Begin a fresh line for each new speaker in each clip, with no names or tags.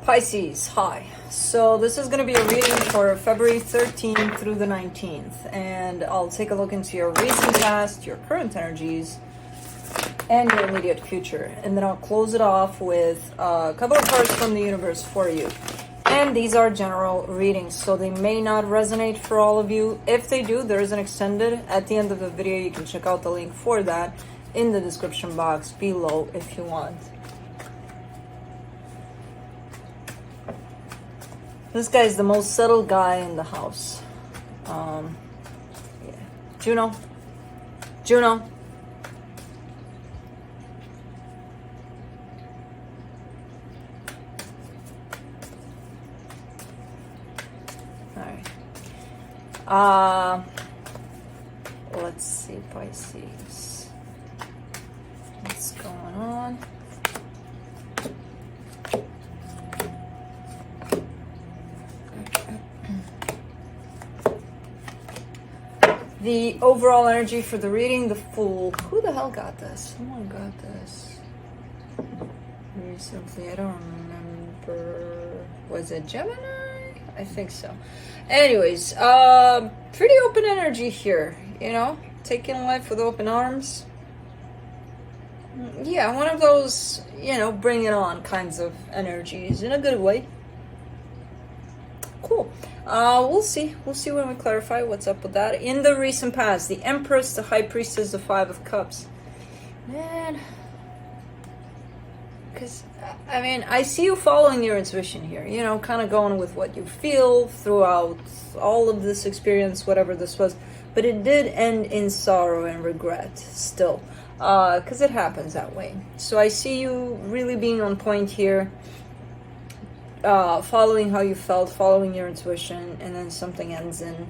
Pisces, hi. So this is going to be a reading for February 13th through the 19th. And I'll take a look into your recent past, your current energies, and your immediate future. And then I'll close it off with a couple of cards from the universe for you. And these are general readings, so they may not resonate for all of you. If they do, there is an extended at the end of the video. You can check out the link for that in the description box below if you want. This guy is the most subtle guy in the house. Yeah. Juno. Juno. Alright. Let's see, Pisces. What's going on? The overall energy for the reading, the Fool. Who the hell got this? Someone got this recently. I don't remember. Was it Gemini? I think so. Anyways, pretty open energy here, you know? Taking life with open arms. Yeah, one of those, you know, bring it on kinds of energies in a good way. Cool. We'll see. We'll see when we clarify what's up with that. In the recent past, the Empress, the High Priestess, the Five of Cups. Man. Because, I mean, I see you following your intuition here. You know, kind of going with what you feel throughout all of this experience, whatever this was. But it did end in sorrow and regret still. Because it happens that way. So I see you really being on point here. Following how you felt, following your intuition, and then something ends in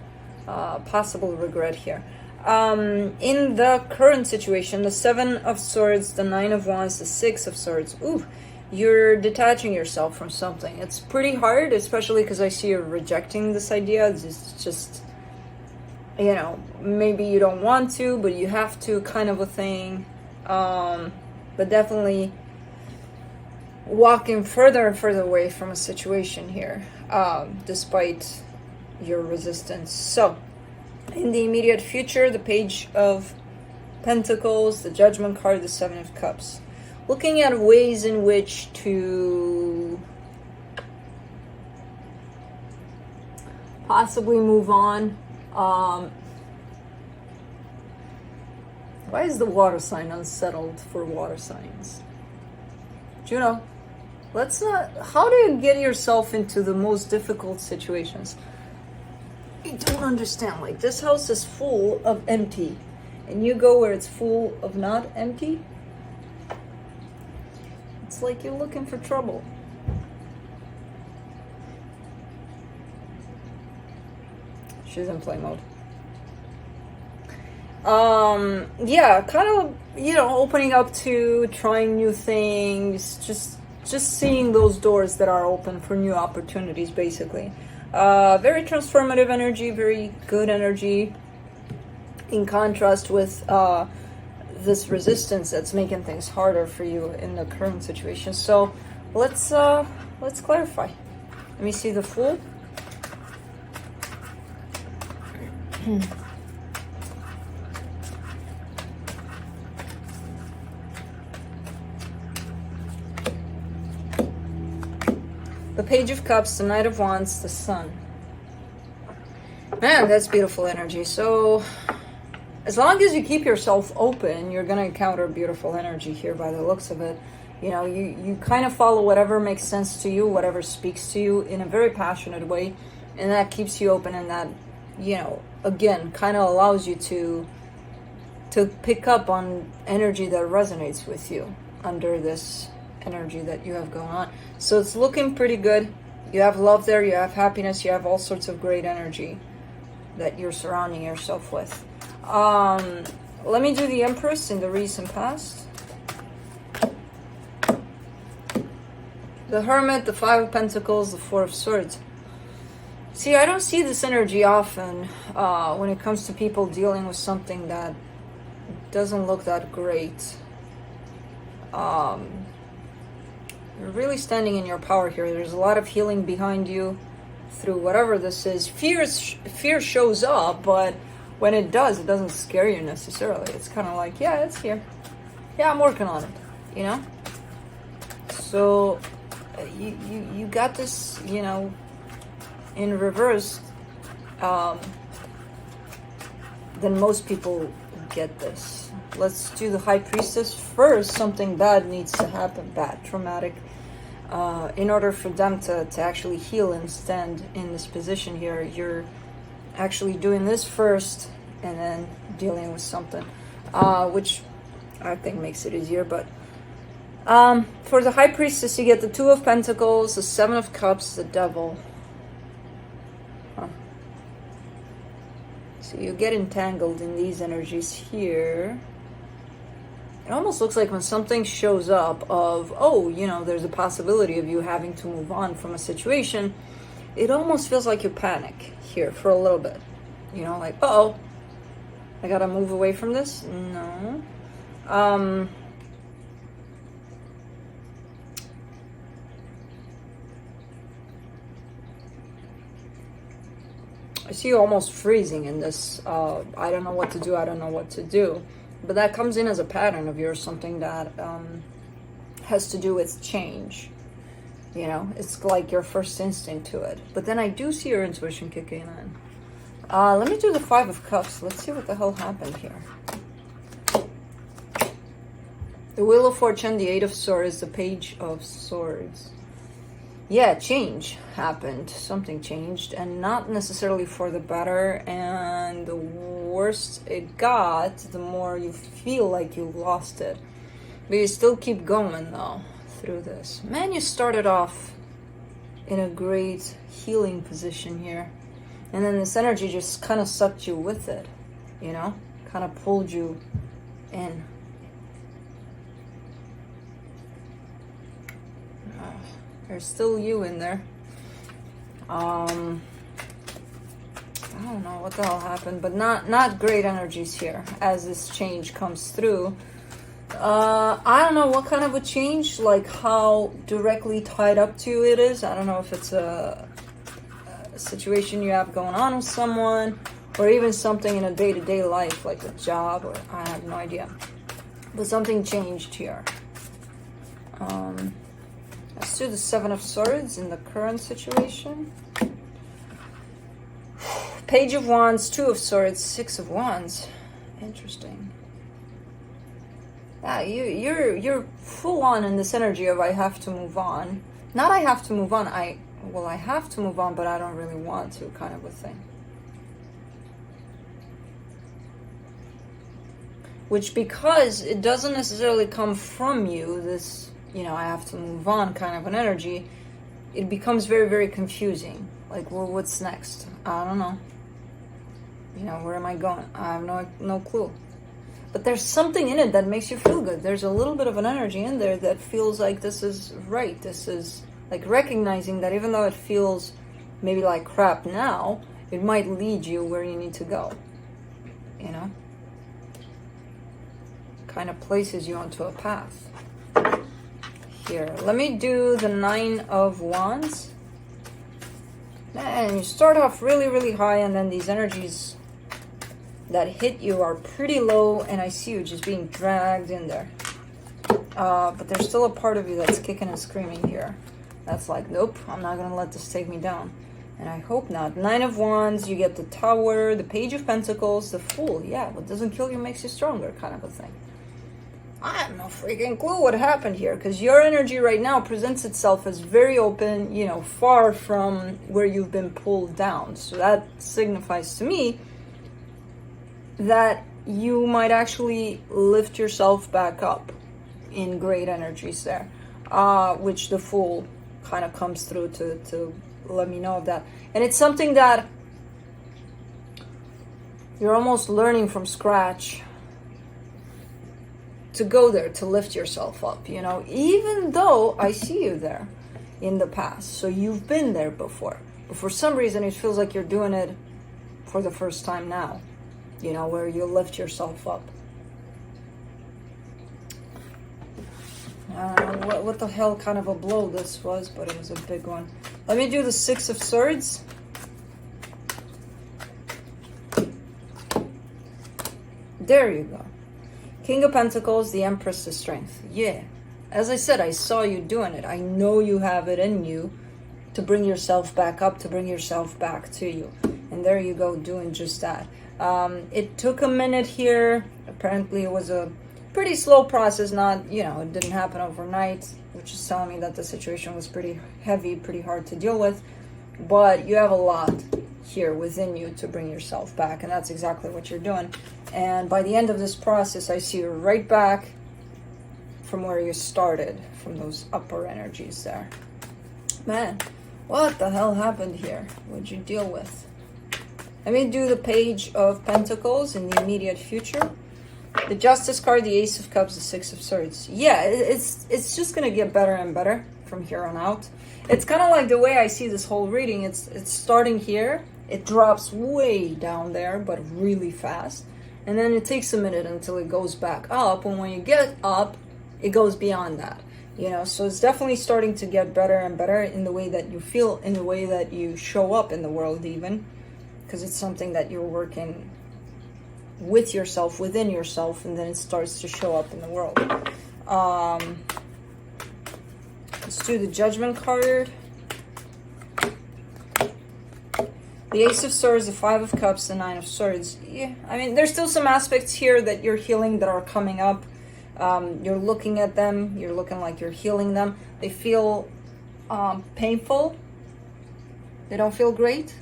possible regret here. In the current situation, the Seven of Swords, the Nine of Wands, the Six of Swords, ooh, you're detaching yourself from something. It's pretty hard, especially because I see you're rejecting this idea. It's just, you know, maybe you don't want to, but you have to, kind of a thing. But definitely walking further and further away from a situation here, despite your resistance. So, in the immediate future, the Page of Pentacles, the Judgment card, the Seven of Cups. Looking at ways in which to possibly move on. Why is the water sign unsettled for water signs? Juno. Let's not... How do you get yourself into the most difficult situations? I don't understand. Like, this house is full of empty. And you go where it's full of not empty? It's like you're looking for trouble. She's in play mode. Yeah, kind of, you know, opening up to trying new things, just seeing those doors that are open for new opportunities, basically. Very transformative energy, very good energy, in contrast with this resistance that's making things harder for you in the current situation. So let's clarify. Let me see the Fool. The Page of Cups, the Knight of Wands, the Sun. Man, that's beautiful energy. So, as long as you keep yourself open, you're going to encounter beautiful energy here by the looks of it. You know, you kind of follow whatever makes sense to you, whatever speaks to you in a very passionate way. And that keeps you open, and that, you know, again, kind of allows you to pick up on energy that resonates with you under this energy that you have going on. So it's looking pretty good. You have love there, you have happiness, you have all sorts of great energy that you're surrounding yourself with. Let me do the Empress in the recent past. The Hermit, the Five of Pentacles, the Four of Swords. See, I don't see this energy often when it comes to people dealing with something that doesn't look that great. You're really standing in your power here. There's a lot of healing behind you through whatever this is. Fear shows up, but when it does, it doesn't scare you necessarily. It's kind of like, yeah, it's here. Yeah, I'm working on it, you know? So you got this, you know, in reverse, then most people get this. Let's do the High Priestess first. Something bad needs to happen, bad, traumatic, in order for them to actually heal and stand in this position here. You're actually doing this first and then dealing with something, which I think makes it easier. But for the High Priestess, you get the Two of Pentacles, the Seven of Cups, the Devil. So you get entangled in these energies here. It almost looks like when something shows up of, oh, you know, there's a possibility of you having to move on from a situation, it almost feels like you panic here for a little bit. You know, like, uh-oh, I gotta move away from this? No. I see you almost freezing in this. I don't know what to do. I don't know what to do. But that comes in as a pattern of yours, something that has to do with change. You know, it's like your first instinct to it. But then I do see your intuition kicking in. Let me do the Five of Cups. Let's see what the hell happened here. The Wheel of Fortune, the Eight of Swords, the Page of Swords. Yeah, change happened. Something changed, and not necessarily for the better. And the worse it got, the more you feel like you lost it. But you still keep going, though, through this. Man, you started off in a great healing position here. And then this energy just kind of sucked you with it, you know? Kind of pulled you in. There's still you in there. I don't know what the hell happened, but not great energies here as this change comes through. I don't know what kind of a change, like how directly tied up to you it is. I don't know if it's a situation you have going on with someone, or even something in a day-to-day life, like a job, or I have no idea. But something changed here. Let's do the Seven of Swords in the current situation. Page of Wands, Two of Swords, Six of Wands. Interesting. Yeah, you're full on in this energy of I have to move on. Not I have to move on. I have to move on, but I don't really want to, kind of a thing. Which, because it doesn't necessarily come from you, this, you know, I have to move on kind of an energy, it becomes very, very confusing. Like, well, what's next? I don't know. You know, where am I going? I have no clue. But there's something in it that makes you feel good. There's a little bit of an energy in there that feels like this is right. This is like recognizing that even though it feels maybe like crap now, it might lead you where you need to go. You know? Kind of places you onto a path. Here, let me do the Nine of Wands. Man, you start off really, really high, and then these energies that hit you are pretty low, and I see you just being dragged in there. But there's still a part of you that's kicking and screaming here. That's like, nope, I'm not gonna let this take me down. And I hope not. Nine of Wands, you get the Tower, the Page of Pentacles, the Fool. Yeah, what doesn't kill you makes you stronger, kind of a thing. I have no freaking clue what happened here, because your energy right now presents itself as very open, you know, far from where you've been pulled down. So that signifies to me that you might actually lift yourself back up in great energies there, which the Fool kind of comes through to let me know of that. And it's something that you're almost learning from scratch to go there, to lift yourself up, you know, even though I see you there in the past. So you've been there before, but for some reason it feels like you're doing it for the first time now, you know, where you lift yourself up. I don't know what the hell kind of a blow this was, but it was a big one. Let me do the Six of Swords. There you go. King of Pentacles, the Empress of Strength. Yeah. As I said, I saw you doing it. I know you have it in you to bring yourself back up, to bring yourself back to you. And there you go, doing just that. It took a minute here. Apparently it was a pretty slow process, not, you know, it didn't happen overnight, which is telling me that the situation was pretty heavy, pretty hard to deal with. But you have a lot here within you to bring yourself back, and that's exactly what you're doing. And by the end of this process, I see you right back from where you started, from those upper energies there. Man, what the hell happened here? What'd you deal with? Let me do the Page of Pentacles in the immediate future. The Justice card, the Ace of Cups, the Six of Swords. Yeah, it's just gonna get better and better from here on out. It's kind of like the way I see this whole reading. It's starting here. It drops way down there, but really fast. And then it takes a minute until it goes back up. And when you get up, it goes beyond that. You know, so it's definitely starting to get better and better in the way that you feel, in the way that you show up in the world even. Because it's something that you're working with yourself, within yourself, and then it starts to show up in the world. Let's do the Judgment card. The Ace of Swords, the Five of Cups, the Nine of Swords. Yeah, I mean, there's still some aspects here that you're healing that are coming up. You're looking at them. You're looking like you're healing them. They feel painful. They don't feel great.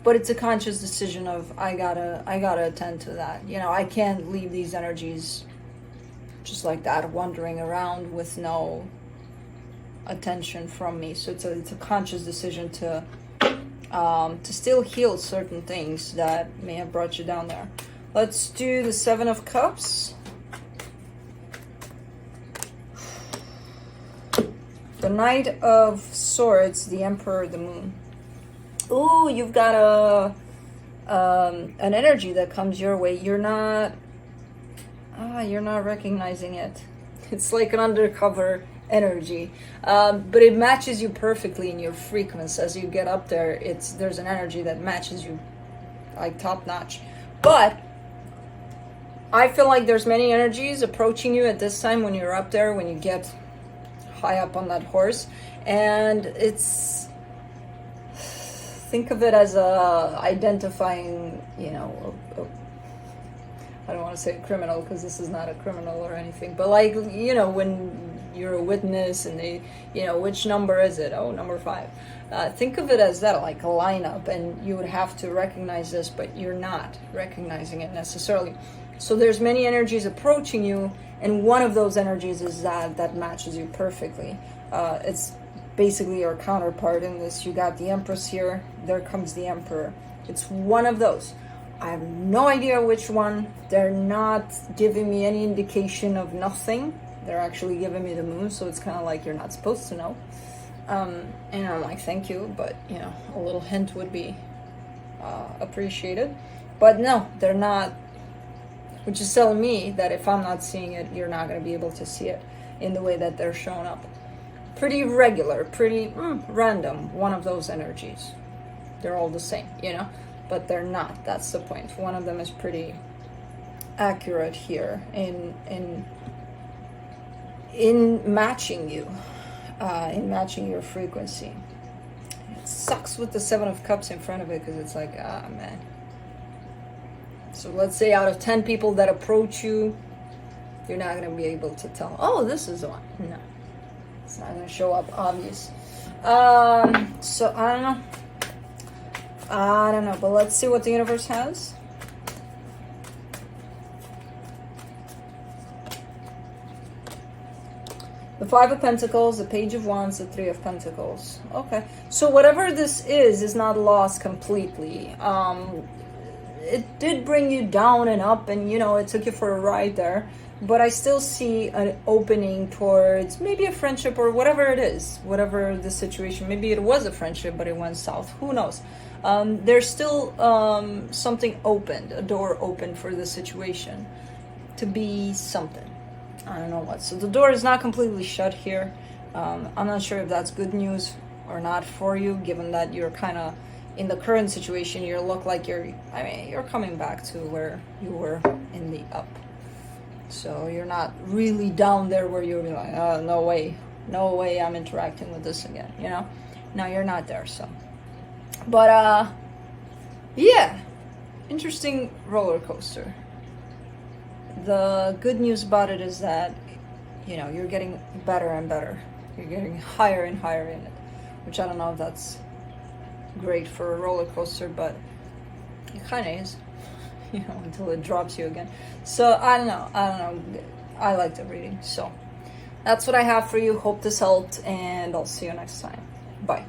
But it's a conscious decision of, I gotta attend to that. You know, I can't leave these energies just like that, wandering around with no attention from me. So it's a conscious decision to still heal certain things that may have brought you down there. Let's do the Seven of Cups. The Knight of Swords, the Emperor, the Moon. Ooh, you've got an energy that comes your way. You're not recognizing it. It's like an undercover energy, but it matches you perfectly in your frequency. As you get up there, there's an energy that matches you like top notch. But I feel like there's many energies approaching you at this time when you're up there, when you get high up on that horse, and think of it as identifying, you know, I don't want to say criminal because this is not a criminal or anything, but like, you know, when you're a witness and they, you know, which number is it? Oh, number 5. Think of it as that, like a lineup, and you would have to recognize this, but you're not recognizing it necessarily. So there's many energies approaching you, and one of those energies is that matches you perfectly. It's basically your counterpart in this. You got the Empress here, there comes the Emperor. It's one of those. I have no idea which one. They're not giving me any indication of nothing. They're actually giving me the Moon, so it's kind of like you're not supposed to know. And I'm like, thank you, but you know, a little hint would be appreciated. But no, they're not, which is telling me that if I'm not seeing it, you're not going to be able to see it in the way that they're showing up. Pretty regular, pretty random, one of those energies. They're all the same, you know, but they're not. That's the point. One of them is pretty accurate here in matching you, in matching your frequency. It sucks with the Seven of Cups in front of it because it's like, man. So let's say out of 10 people that approach you, you're not going to be able to tell, oh, this is the one. No. It's not going to show up obvious. So I don't know, but let's see what the universe has. The Five of Pentacles, the Page of Wands, the Three of Pentacles. Okay, so whatever this is not lost completely. It did bring you down and up, and you know, it took you for a ride there. But I still see an opening towards maybe a friendship or whatever it is, whatever the situation. Maybe it was a friendship, but it went south. Who knows? There's still something opened, a door open for the situation to be something. I don't know what. So the door is not completely shut here. I'm not sure if that's good news or not for you, given that you're kind of in the current situation. You look like you're coming back to where you were in the up. So you're not really down there where you're like, oh, no way I'm interacting with this again, you know? No, you're not there, so. But, yeah, interesting roller coaster. The good news about it is that, you know, you're getting better and better. You're getting higher and higher in it, which I don't know if that's great for a roller coaster, but it kind of is, you know, until it drops you again. So I don't know. I like the reading. So that's what I have for you. Hope this helped, and I'll see you next time. Bye.